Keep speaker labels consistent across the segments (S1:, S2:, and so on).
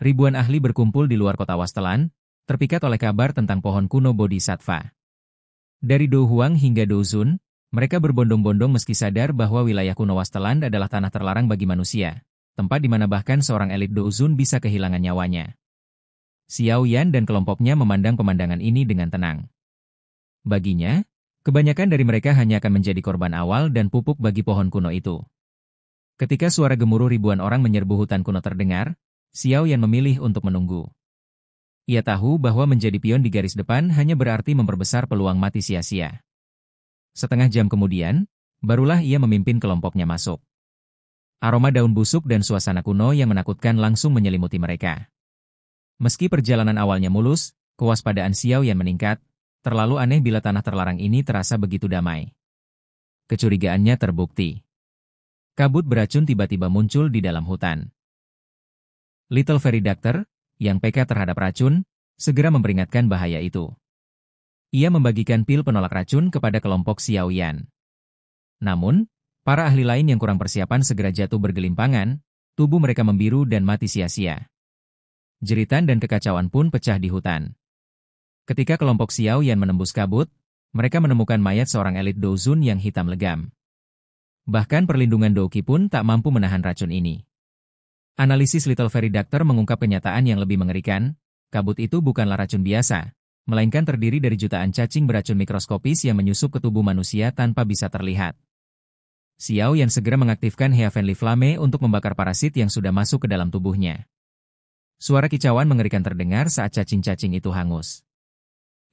S1: ribuan ahli berkumpul di luar kota Wastelan, terpikat oleh kabar tentang pohon kuno Bodhisattva. Dari Do Huang hingga Do Zun, mereka berbondong-bondong meski sadar bahwa wilayah kuno Wastelan adalah tanah terlarang bagi manusia, tempat di mana bahkan seorang elit Do Zun bisa kehilangan nyawanya. Xiao Yan dan kelompoknya memandang pemandangan ini dengan tenang. Baginya, kebanyakan dari mereka hanya akan menjadi korban awal dan pupuk bagi pohon kuno itu. Ketika suara gemuruh ribuan orang menyerbu hutan kuno terdengar, Xiao Yan memilih untuk menunggu. Ia tahu bahwa menjadi pion di garis depan hanya berarti memperbesar peluang mati sia-sia. Setengah jam kemudian, barulah ia memimpin kelompoknya masuk. Aroma daun busuk dan suasana kuno yang menakutkan langsung menyelimuti mereka. Meski perjalanan awalnya mulus, kewaspadaan Xiao Yan meningkat, terlalu aneh bila tanah terlarang ini terasa begitu damai. Kecurigaannya terbukti. Kabut beracun tiba-tiba muncul di dalam hutan. Little Fairy Doctor, yang peka terhadap racun, segera memperingatkan bahaya itu. Ia membagikan pil penolak racun kepada kelompok Xiao Yan. Namun, para ahli lain yang kurang persiapan segera jatuh bergelimpangan, tubuh mereka membiru dan mati sia-sia. Jeritan dan kekacauan pun pecah di hutan. Ketika kelompok Xiao Yan menembus kabut, mereka menemukan mayat seorang elit Do Zun yang hitam legam. Bahkan perlindungan Do Qi pun tak mampu menahan racun ini. Analisis Little Fairy Doctor mengungkap kenyataan yang lebih mengerikan, kabut itu bukanlah racun biasa, melainkan terdiri dari jutaan cacing beracun mikroskopis yang menyusup ke tubuh manusia tanpa bisa terlihat. Xiao Yan segera mengaktifkan Heavenly Flame untuk membakar parasit yang sudah masuk ke dalam tubuhnya. Suara kicauan mengerikan terdengar saat cacing-cacing itu hangus.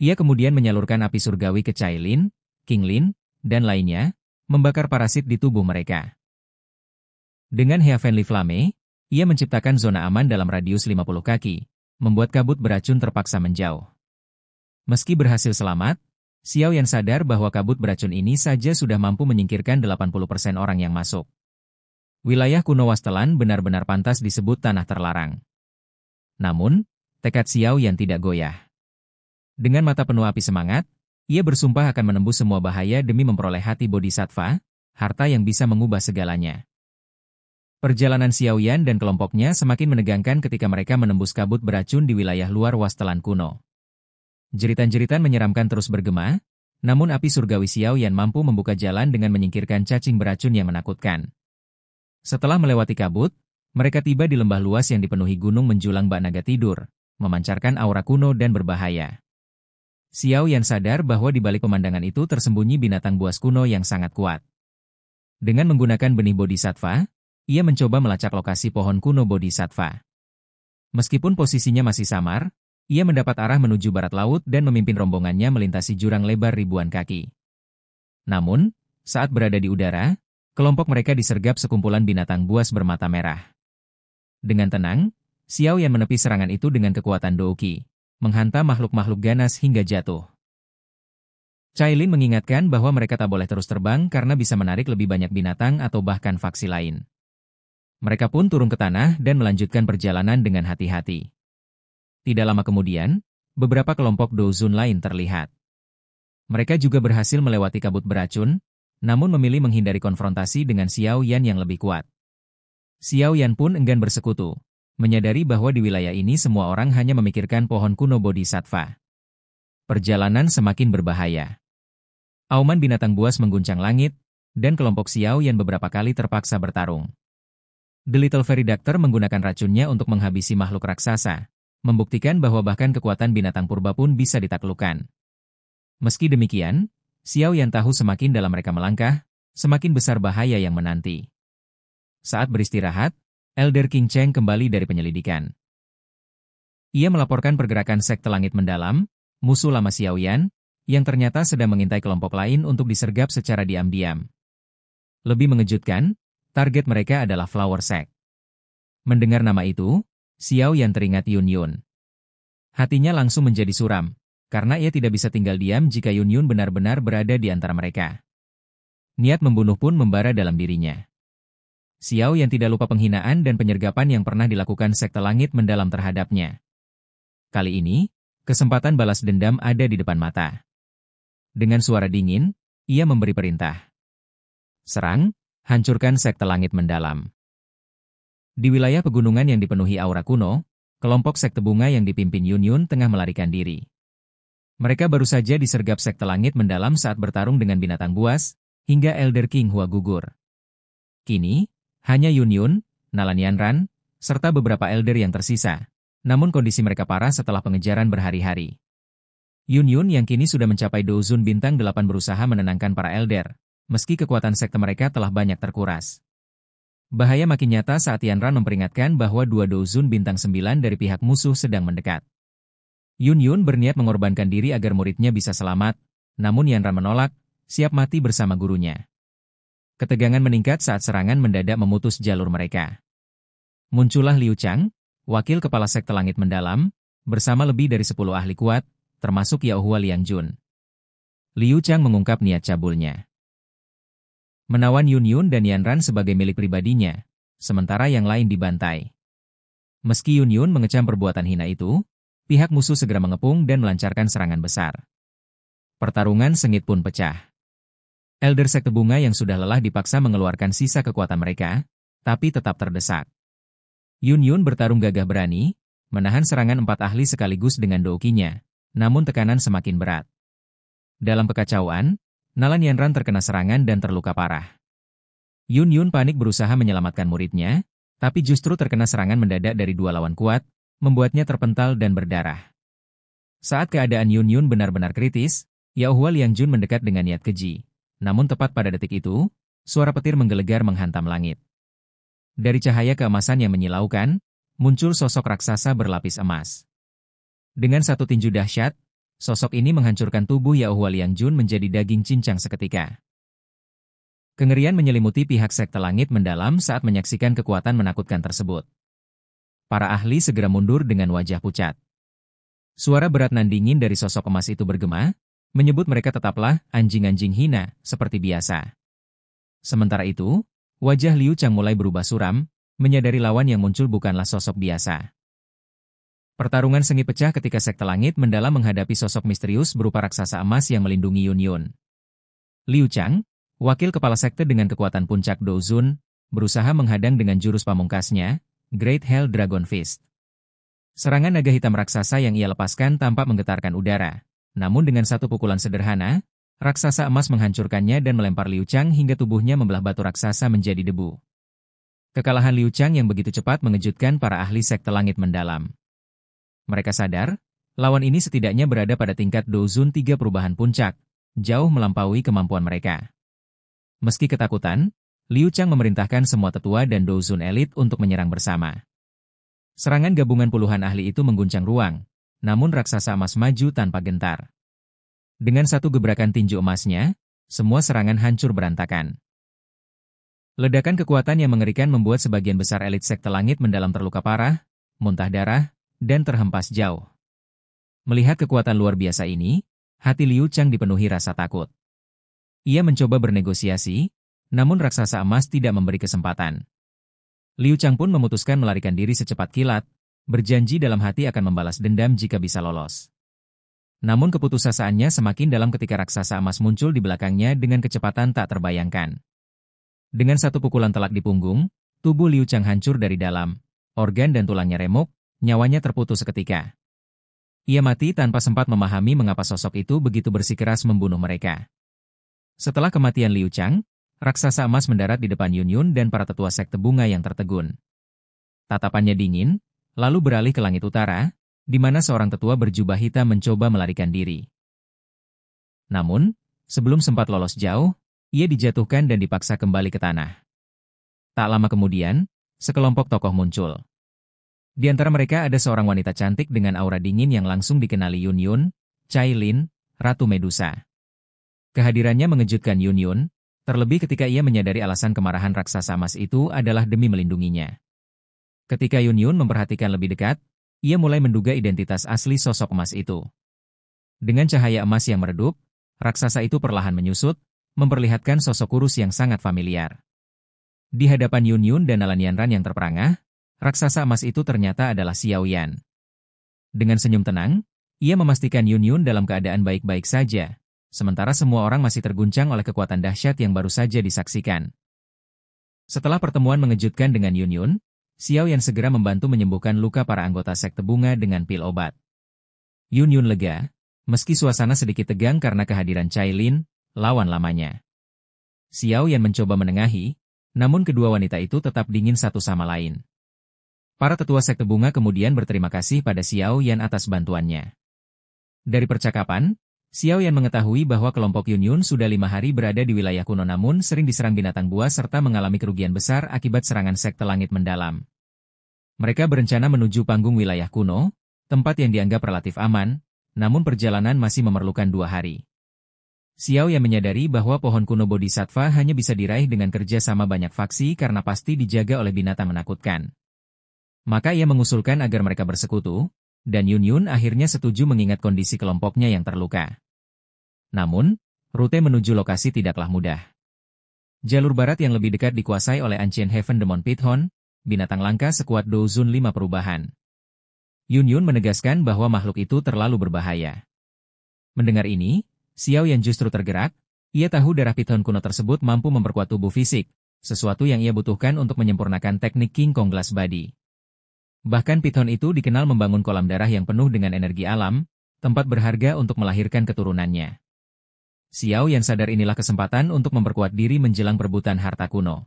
S1: Ia kemudian menyalurkan api surgawi ke Cai Lin, King Lin, dan lainnya, membakar parasit di tubuh mereka. Dengan Heavenly Flame, ia menciptakan zona aman dalam radius 50 kaki, membuat kabut beracun terpaksa menjauh. Meski berhasil selamat, Xiao Yan sadar bahwa kabut beracun ini saja sudah mampu menyingkirkan 80% orang yang masuk. Wilayah kuno Wastelan benar-benar pantas disebut tanah terlarang. Namun, tekad Xiao Yan tidak goyah. Dengan mata penuh api semangat, ia bersumpah akan menembus semua bahaya demi memperoleh hati Bodhisattva, harta yang bisa mengubah segalanya. Perjalanan Xiao Yan dan kelompoknya semakin menegangkan ketika mereka menembus kabut beracun di wilayah luar Wastelan kuno. Jeritan-jeritan menyeramkan terus bergema, namun api surgawi Xiao Yan mampu membuka jalan dengan menyingkirkan cacing beracun yang menakutkan. Setelah melewati kabut, mereka tiba di lembah luas yang dipenuhi gunung menjulang bak naga tidur, memancarkan aura kuno dan berbahaya. Xiao Yan sadar bahwa di balik pemandangan itu tersembunyi binatang buas kuno yang sangat kuat. Dengan menggunakan benih Bodhisattva, ia mencoba melacak lokasi pohon kuno Bodhisattva. Meskipun posisinya masih samar, ia mendapat arah menuju barat laut dan memimpin rombongannya melintasi jurang lebar ribuan kaki. Namun, saat berada di udara, kelompok mereka disergap sekumpulan binatang buas bermata merah. Dengan tenang, Xiao Yan menepi serangan itu dengan kekuatan Do Qi, menghantam makhluk-makhluk ganas hingga jatuh. Cai Lin mengingatkan bahwa mereka tak boleh terus terbang karena bisa menarik lebih banyak binatang atau bahkan faksi lain. Mereka pun turun ke tanah dan melanjutkan perjalanan dengan hati-hati. Tidak lama kemudian, beberapa kelompok Do Zun lain terlihat. Mereka juga berhasil melewati kabut beracun, namun memilih menghindari konfrontasi dengan Xiao Yan yang lebih kuat. Xiao Yan pun enggan bersekutu, menyadari bahwa di wilayah ini semua orang hanya memikirkan pohon kuno Bodhisattva. Perjalanan semakin berbahaya. Auman binatang buas mengguncang langit, dan kelompok Xiao Yan beberapa kali terpaksa bertarung. The Little Fairy Doctor menggunakan racunnya untuk menghabisi makhluk raksasa, membuktikan bahwa bahkan kekuatan binatang purba pun bisa ditaklukkan. Meski demikian, Xiao Yan tahu semakin dalam mereka melangkah, semakin besar bahaya yang menanti. Saat beristirahat, Elder King Cheng kembali dari penyelidikan. Ia melaporkan pergerakan sekte langit mendalam, musuh lama Xiao Yan, yang ternyata sedang mengintai kelompok lain untuk disergap secara diam-diam. Lebih mengejutkan, target mereka adalah Flower Sect. Mendengar nama itu, Xiao Yan teringat Yun Yun. Hatinya langsung menjadi suram, karena ia tidak bisa tinggal diam jika Yun Yun benar-benar berada di antara mereka. Niat membunuh pun membara dalam dirinya. Xiao Yan tidak lupa penghinaan dan penyergapan yang pernah dilakukan sekte langit mendalam terhadapnya. Kali ini, kesempatan balas dendam ada di depan mata. Dengan suara dingin, ia memberi perintah. Serang, hancurkan sekte langit mendalam. Di wilayah pegunungan yang dipenuhi aura kuno, kelompok sekte bunga yang dipimpin Yun Yun tengah melarikan diri. Mereka baru saja disergap sekte langit mendalam saat bertarung dengan binatang buas, hingga Elder King Hua gugur. Kini, hanya Yun Yun, Nalan Yanran, serta beberapa elder yang tersisa. Namun kondisi mereka parah setelah pengejaran berhari-hari. Yun Yun yang kini sudah mencapai Dozun Bintang 8 berusaha menenangkan para elder, meski kekuatan sekte mereka telah banyak terkuras. Bahaya makin nyata saat Yanran memperingatkan bahwa 2 Dozun Bintang 9 dari pihak musuh sedang mendekat. Yun Yun berniat mengorbankan diri agar muridnya bisa selamat, namun Yanran menolak, siap mati bersama gurunya. Ketegangan meningkat saat serangan mendadak memutus jalur mereka. Muncullah Liu Chang, wakil kepala sekte langit mendalam, bersama lebih dari 10 ahli kuat, termasuk Yao Hua Liangjun. Liu Chang mengungkap niat cabulnya. Menawan Yun Yun dan Yanran sebagai milik pribadinya, sementara yang lain dibantai. Meski Yun Yun mengecam perbuatan hina itu, pihak musuh segera mengepung dan melancarkan serangan besar. Pertarungan sengit pun pecah. Elder sekte bunga yang sudah lelah dipaksa mengeluarkan sisa kekuatan mereka, tapi tetap terdesak. Yun Yun bertarung gagah berani, menahan serangan 4 ahli sekaligus dengan doukinya, namun tekanan semakin berat. Dalam kekacauan, Nalan Yanran terkena serangan dan terluka parah. Yun Yun panik berusaha menyelamatkan muridnya, tapi justru terkena serangan mendadak dari 2 lawan kuat, membuatnya terpental dan berdarah. Saat keadaan Yun Yun benar-benar kritis, Yao Hua Liangjun mendekat dengan niat keji. Namun tepat pada detik itu, suara petir menggelegar menghantam langit. Dari cahaya keemasan yang menyilaukan, muncul sosok raksasa berlapis emas. Dengan satu tinju dahsyat, sosok ini menghancurkan tubuh Yao Hua Liangjun menjadi daging cincang seketika. Kengerian menyelimuti pihak sekte langit mendalam saat menyaksikan kekuatan menakutkan tersebut. Para ahli segera mundur dengan wajah pucat. Suara berat nan dingin dari sosok emas itu bergema, menyebut mereka tetaplah anjing-anjing hina, seperti biasa. Sementara itu, wajah Liu Chang mulai berubah suram, menyadari lawan yang muncul bukanlah sosok biasa. Pertarungan sengit pecah ketika sekte langit mendalam menghadapi sosok misterius berupa raksasa emas yang melindungi Yun Yun. Liu Chang, wakil kepala sekte dengan kekuatan puncak Dozun, berusaha menghadang dengan jurus pamungkasnya, Great Hell Dragon Fist. Serangan naga hitam raksasa yang ia lepaskan tampak menggetarkan udara. Namun dengan satu pukulan sederhana, raksasa emas menghancurkannya dan melempar Liu Chang hingga tubuhnya membelah batu raksasa menjadi debu. Kekalahan Liu Chang yang begitu cepat mengejutkan para ahli sekte langit mendalam. Mereka sadar, lawan ini setidaknya berada pada tingkat Dozun 3 perubahan puncak, jauh melampaui kemampuan mereka. Meski ketakutan, Liu Chang memerintahkan semua tetua dan Dozun elit untuk menyerang bersama. Serangan gabungan puluhan ahli itu mengguncang ruang, namun raksasa emas maju tanpa gentar. Dengan satu gebrakan tinju emasnya, semua serangan hancur berantakan. Ledakan kekuatan yang mengerikan membuat sebagian besar elit sekte langit mendalam terluka parah, muntah darah, dan terhempas jauh. Melihat kekuatan luar biasa ini, hati Liu Chang dipenuhi rasa takut. Ia mencoba bernegosiasi, namun raksasa emas tidak memberi kesempatan. Liu Chang pun memutuskan melarikan diri secepat kilat, berjanji dalam hati akan membalas dendam jika bisa lolos. Namun keputusasaannya semakin dalam ketika raksasa emas muncul di belakangnya dengan kecepatan tak terbayangkan. Dengan satu pukulan telak di punggung, tubuh Liu Chang hancur dari dalam, organ dan tulangnya remuk, nyawanya terputus seketika. Ia mati tanpa sempat memahami mengapa sosok itu begitu bersikeras membunuh mereka. Setelah kematian Liu Chang, raksasa emas mendarat di depan Yun Yun dan para tetua sekte bunga yang tertegun. Tatapannya dingin, lalu beralih ke langit utara, di mana seorang tetua berjubah hitam mencoba melarikan diri. Namun, sebelum sempat lolos jauh, ia dijatuhkan dan dipaksa kembali ke tanah. Tak lama kemudian, sekelompok tokoh muncul. Di antara mereka ada seorang wanita cantik dengan aura dingin yang langsung dikenali Yun Yun, Cai Lin, Ratu Medusa. Kehadirannya mengejutkan Yun Yun, terlebih ketika ia menyadari alasan kemarahan raksasa emas itu adalah demi melindunginya. Ketika Yun Yun memperhatikan lebih dekat, ia mulai menduga identitas asli sosok emas itu. Dengan cahaya emas yang meredup, raksasa itu perlahan menyusut, memperlihatkan sosok kurus yang sangat familiar. Di hadapan Yun Yun dan Nalan Yanran yang terperangah, raksasa emas itu ternyata adalah Xiao Yan. Dengan senyum tenang, ia memastikan Yun Yun dalam keadaan baik-baik saja, sementara semua orang masih terguncang oleh kekuatan dahsyat yang baru saja disaksikan. Setelah pertemuan mengejutkan dengan Yun Yun, Xiao Yan segera membantu menyembuhkan luka para anggota sekte bunga dengan pil obat. Yun Yun lega, meski suasana sedikit tegang karena kehadiran Cai Lin, lawan lamanya. Xiao Yan mencoba menengahi, namun kedua wanita itu tetap dingin satu sama lain. Para tetua sekte bunga kemudian berterima kasih pada Xiao Yan atas bantuannya. Dari percakapan, Xiao Yan mengetahui bahwa kelompok Yun Yun sudah 5 hari berada di wilayah kuno namun sering diserang binatang buas serta mengalami kerugian besar akibat serangan sekte langit mendalam. Mereka berencana menuju panggung wilayah kuno, tempat yang dianggap relatif aman, namun perjalanan masih memerlukan 2 hari. Xiao Yan menyadari bahwa pohon kuno Bodhisattva hanya bisa diraih dengan kerja sama banyak faksi karena pasti dijaga oleh binatang menakutkan. Maka ia mengusulkan agar mereka bersekutu, dan Yun Yun akhirnya setuju mengingat kondisi kelompoknya yang terluka. Namun, rute menuju lokasi tidaklah mudah. Jalur barat yang lebih dekat dikuasai oleh Ancient Heaven Demon Python, binatang langka sekuat Dozun 5 perubahan. Yun Yun menegaskan bahwa makhluk itu terlalu berbahaya. Mendengar ini, Xiao Yan justru tergerak, ia tahu darah Python kuno tersebut mampu memperkuat tubuh fisik, sesuatu yang ia butuhkan untuk menyempurnakan teknik King Kong Glass Body. Bahkan Python itu dikenal membangun kolam darah yang penuh dengan energi alam, tempat berharga untuk melahirkan keturunannya. Xiao Yan sadar inilah kesempatan untuk memperkuat diri menjelang perebutan harta kuno.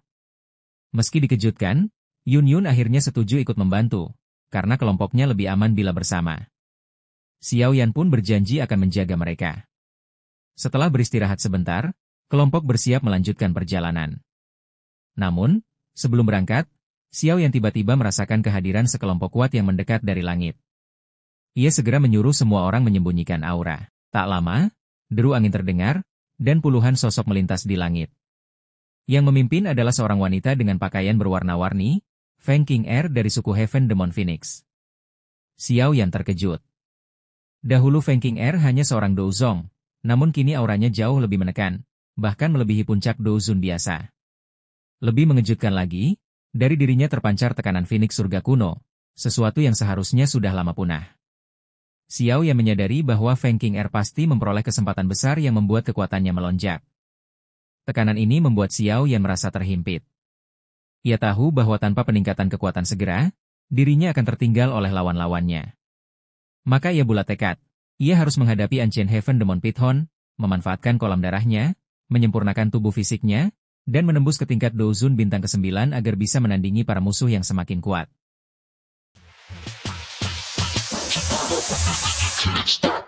S1: Meski dikejutkan, Yun Yun akhirnya setuju ikut membantu, karena kelompoknya lebih aman bila bersama. Xiao Yan pun berjanji akan menjaga mereka. Setelah beristirahat sebentar, kelompok bersiap melanjutkan perjalanan. Namun, sebelum berangkat, Xiao Yan tiba-tiba merasakan kehadiran sekelompok kuat yang mendekat dari langit. Ia segera menyuruh semua orang menyembunyikan aura. Tak lama, deru angin terdengar, dan puluhan sosok melintas di langit. Yang memimpin adalah seorang wanita dengan pakaian berwarna-warni, Feng King Er dari suku Heaven Demon Phoenix. Xiao Yan terkejut. Dahulu Feng King Er hanya seorang Douzong, namun kini auranya jauh lebih menekan, bahkan melebihi puncak Douzun biasa. Lebih mengejutkan lagi, dari dirinya terpancar tekanan Phoenix surga kuno, sesuatu yang seharusnya sudah lama punah. Xiao Yan menyadari bahwa Feng King Er pasti memperoleh kesempatan besar yang membuat kekuatannya melonjak. Tekanan ini membuat Xiao Yan merasa terhimpit. Ia tahu bahwa tanpa peningkatan kekuatan segera, dirinya akan tertinggal oleh lawan-lawannya. Maka ia bulat tekad. Ia harus menghadapi Ancient Heaven Demon Python, memanfaatkan kolam darahnya, menyempurnakan tubuh fisiknya, dan menembus ke tingkat Dozun bintang ke-9 agar bisa menandingi para musuh yang semakin kuat. Stop.